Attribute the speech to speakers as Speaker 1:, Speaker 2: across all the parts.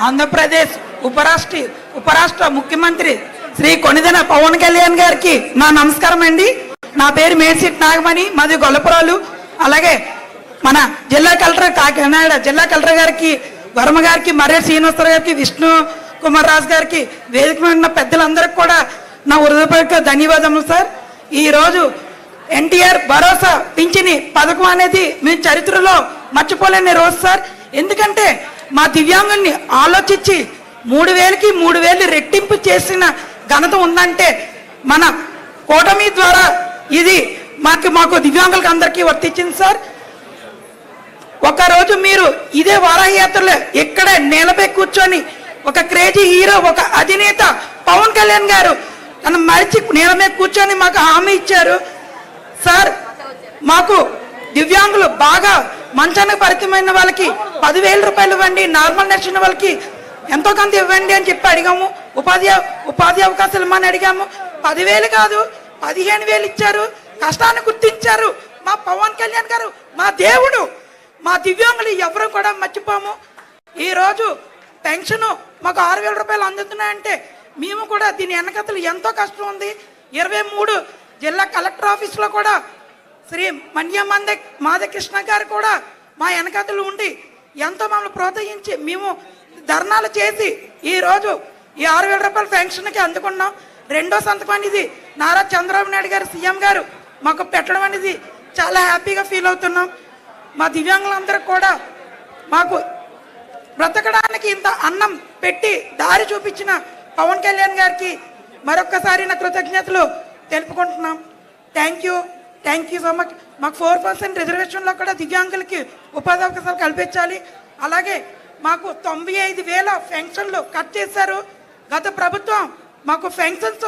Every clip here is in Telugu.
Speaker 1: ఆంధ్రప్రదేశ్ ఉపరాష్ట్ర ముఖ్యమంత్రి శ్రీ కొణిదెల పవన్ కళ్యాణ్ గారికి నా నమస్కారం అండి. నా పేరు మేడ్సిట్ నాగమణి, మాది గొల్లపురాలు. అలాగే మన జిల్లా కలెక్టర్ కాకినాడ జిల్లా కలెక్టర్ గారికి, వర్మ గారికి, మర్రి శ్రీనివాసరావు గారికి, విష్ణు కుమార్ రాజు గారికి, వేదిక మీద ఉన్న పెద్దలందరికీ కూడా నా హృదయపూర్వక ధన్యవాదములు సార్. ఈరోజు ఎన్టీఆర్ భరోసా పింఛని పథకం అనేది మీ చరిత్రలో మర్చిపోలేని రోజు సార్. ఎందుకంటే మా దివ్యాంగుల్ని ఆలోచించి 3000కి 3000 రెట్టింపు చేసిన ఘనత ఉందంటే మన కూటమి ద్వారా ఇది మాకు దివ్యాంగులకు అందరికీ వర్తించింది సార్. ఒకరోజు మీరు ఇదే వారాహయాత్రలో ఇక్కడే నేలపై కూర్చొని ఒక క్రేజీ హీరో, ఒక అధినేత పవన్ కళ్యాణ్ గారు తను మరిచి నేల మీద కూర్చొని మాకు హామీ ఇచ్చారు సార్. మాకు దివ్యాంగులు బాగా మంచానికి పరిమితమైన వాళ్ళకి 10,000 రూపాయలు ఇవ్వండి, నార్మల్ నడిచిన వాళ్ళకి ఎంతో కొంత ఇవ్వండి అని చెప్పి అడిగాము. ఉపాధి అవకాశాలు ఇవ్వమని అడిగాము. 10,000 కాదు 15,000 ఇచ్చారు. కష్టాన్ని గుర్తించారు మా పవన్ కళ్యాణ్ గారు, మా దేవుడు. మా దివ్యాంగులు ఎవరు కూడా మర్చిపోము. ఈరోజు పెన్షన్ మాకు 6,000 రూపాయలు అందుతున్నాయంటే మేము కూడా దీని వెనకతలు ఎంతో కష్టం ఉంది. 23 జిల్లా కలెక్టర్ ఆఫీస్లో కూడా శ్రీ మాధకృష్ణ గారు కూడా మా వెనకతలు ఉండి ఎంతో మమ్మల్ని ప్రోత్సహించి మేము ధర్నాలు చేసి ఈరోజు ఈ 6,000 రూపాయల పెన్షన్కి అందుకున్నాం. రెండో సంతకం అనేది నారా చంద్రబాబు నాయుడు గారు సీఎం గారు మాకు పెట్టడం అనేది చాలా హ్యాపీగా ఫీల్ అవుతున్నాం. మా దివ్యాంగులందరూ కూడా మాకు బ్రతకడానికి ఇంత అన్నం పెట్టి దారి చూపించిన పవన్ కళ్యాణ్ గారికి మరొక్కసారి నా కృతజ్ఞతలు తెలుపుకుంటున్నాం. Thank you so much. మాకు 4% రిజర్వేషన్లో కూడా దివ్యాంగులకి ఉపాధి అవకాశాలు కల్పించాలి. అలాగే మాకు 95,000 పెన్షన్లు కట్ చేశారు. గత ప్రభుత్వం మాకు పెన్షన్స్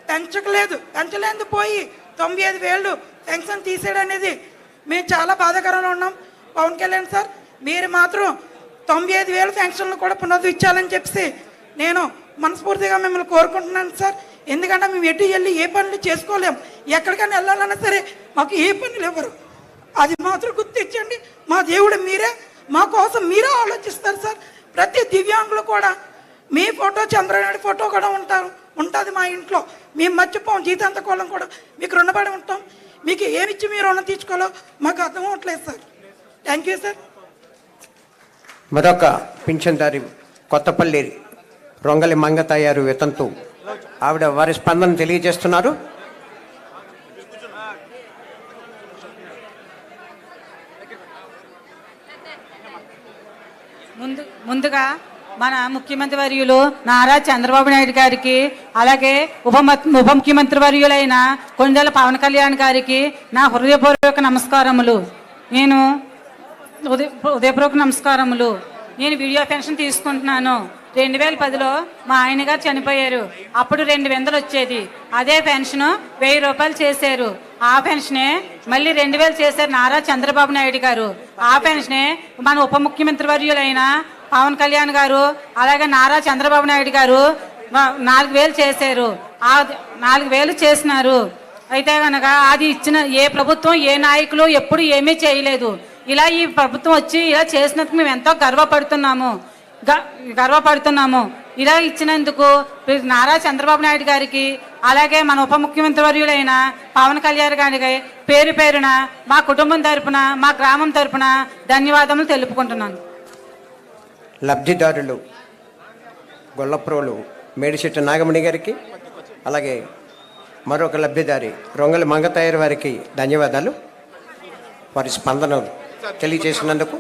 Speaker 1: పెంచలేదు పోయి 95,000 పెన్షన్ తీసేయడం అనేది మేము చాలా బాధాకరంలో ఉన్నాం. పవన్ కళ్యాణ్ సార్, మీరు మాత్రం 95,000 పెన్షన్లు కూడా పునరుద్ధరించాలని చెప్పి నేను మనస్ఫూర్తిగా మిమ్మల్ని కోరుకుంటున్నాను సార్. ఎందుకంటే మేము ఎటు వెళ్ళి ఏ పనులు చేసుకోలేము. ఎక్కడికైనా వెళ్ళాలన్నా సరే మాకు ఏ పనులు ఇవ్వరు. అది మాత్రం గుర్తించండి. మా దేవుడు మీరే, మా కోసం మీరే ఆలోచిస్తారు సార్. ప్రతి దివ్యాంగులు కూడా మీ ఫోటో, చంద్రనాయుడు ఫోటో కూడా ఉంటుంది మా ఇంట్లో. మేము మర్చిపోం. జీతాంతకోళం కూడా మీకు రుణపడి ఉంటాం. మీకు ఏమిచ్చి మీరు రుణం తీర్చుకోవాలో మాకు అర్థం అవ్వట్లేదు సార్. Thank you sir.
Speaker 2: మరొక పింఛన్దారి కొత్తపల్లి రొంగలి మంగతయ్యారు వితంతు ఆవిడ వారి స్పందన తెలియజేస్తున్నారు.
Speaker 3: ముందుగా మన ముఖ్యమంత్రి వర్యులు నారా చంద్రబాబు నాయుడు గారికి, అలాగే ఉప ముఖ్యమంత్రి వర్యులైన కొణిదెల పవన్ కళ్యాణ్ గారికి నా హృదయపూర్వక నమస్కారములు. నేను వీడియో పెన్షన్ తీసుకుంటున్నాను. 2010లో మా ఆయన గారు చనిపోయారు. అప్పుడు 2,000 వచ్చేది. అదే పెన్షన్ 1,000 రూపాయలు చేశారు. ఆ పెన్షనే మళ్ళీ 2,000 చేశారు నారా చంద్రబాబు నాయుడు గారు. ఆ పెన్షనే మన ఉప ముఖ్యమంత్రి వర్యులైన పవన్ కళ్యాణ్ గారు, అలాగే నారా చంద్రబాబు నాయుడు గారు 4,000 చేశారు. ఆ 4,000 చేసినారు. అయితే కనుక అది ఇచ్చిన ఏ ప్రభుత్వం, ఏ నాయకులు ఎప్పుడు ఏమీ చేయలేదు. ఇలా ఈ ప్రభుత్వం వచ్చి ఇలా చేసినందుకు మేము ఎంతో గర్వపడుతున్నాము. ఇలా ఇచ్చినందుకు నారా చంద్రబాబు నాయుడు గారికి, అలాగే మన ఉప ముఖ్యమంత్రి వర్యులైన పవన్ కళ్యాణ్ గారికి పేరు పేరున మా కుటుంబం తరపున, మా గ్రామం తరపున ధన్యవాదములు తెలుపుకుంటున్నాను.
Speaker 2: లబ్ధిదారులు గొల్లప్రోలు మేడిశెట్టి నాగమణి గారికి, అలాగే మరొక లబ్ధిదారి రొంగలి మంగతయ్యారు వారికి ధన్యవాదాలు వారి స్పందన తెలియజేసినందుకు.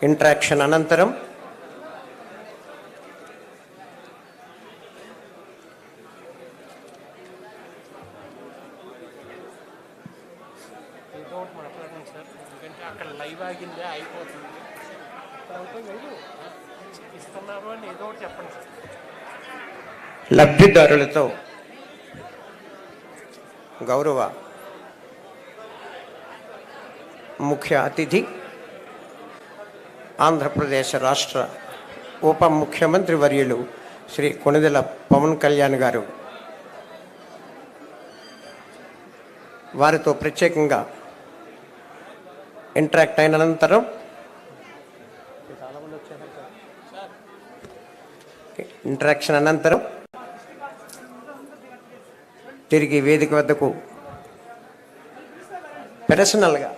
Speaker 2: ఇంటరాక్షన్ అనంతరం
Speaker 4: ఏదో ఒకటి మాట్లాడండి సార్, ఎందుకంటే అక్కడ లైవ్ ఆగిందే అయిపోతుంది. ఇస్తున్నారు అని ఏదో ఒకటి చెప్పండి సార్.
Speaker 2: లబ్ధిదారులతో గౌరవ ముఖ్య అతిథి ఆంధ్రప్రదేశ్ రాష్ట్ర ఉప ముఖ్యమంత్రి వర్యులు శ్రీ కొణిదెల పవన్ కళ్యాణ్ గారు వారితో ప్రత్యేకంగా ఇంటరాక్ట్ అయిన అనంతరం ఇంటరాక్షన్ అనంతరం తిరిగి వేదిక వద్దకు పర్సనల్గా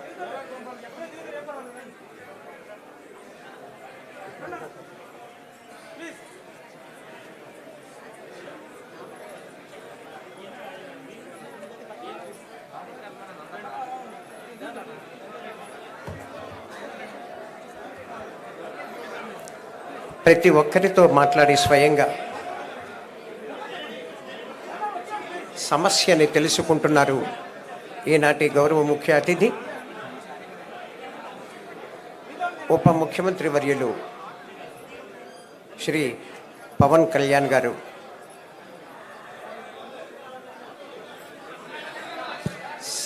Speaker 2: ప్రతి ఒక్కరితో మాట్లాడి స్వయంగా సమస్యని తెలుసుకుంటున్నారు ఈనాటి గౌరవ ముఖ్య అతిథి ఉప ముఖ్యమంత్రి వర్యులు శ్రీ పవన్ కళ్యాణ్ గారు.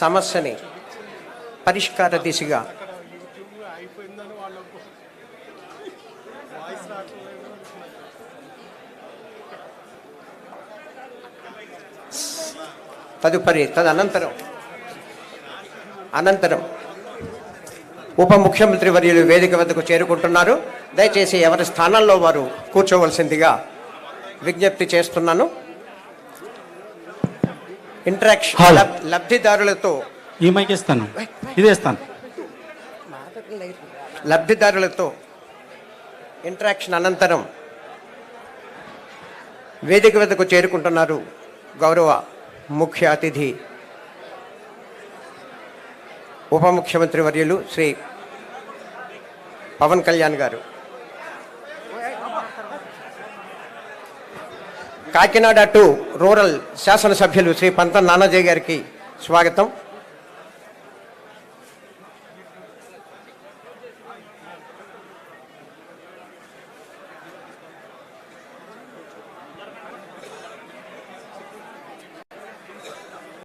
Speaker 2: సమస్యని పరిష్కార దిశగా
Speaker 4: అయిపోయిందని వాళ్ళకు వాయిస్ రావట్లేదు.
Speaker 2: తదుపరి అనంతరం ఉప ముఖ్యమంత్రి వర్యులు వేదిక వద్దకు చేరుకుంటున్నారు. దయచేసి ఎవరి స్థానాల్లో వారు కూర్చోవలసిందిగా విజ్ఞప్తి చేస్తున్నాను. ఇంటరాక్షన్ లబ్ధిదారులతో
Speaker 5: ఈ మైక్ ఇస్తాను, ఇదే ఇస్తాను.
Speaker 2: లబ్ధిదారులతో ఇంటరాక్షన్ అనంతరం వేదిక వద్దకు చేరుకుంటున్నారు గౌరవ ముఖ్య అతిథి ఉప ముఖ్యమంత్రి వర్యులు శ్రీ పవన్ కళ్యాణ్ గారు. కాకినాడ 2 రూరల్ శాసనసభ్యులు శ్రీ పంతం నానాజీ గారికి స్వాగతం.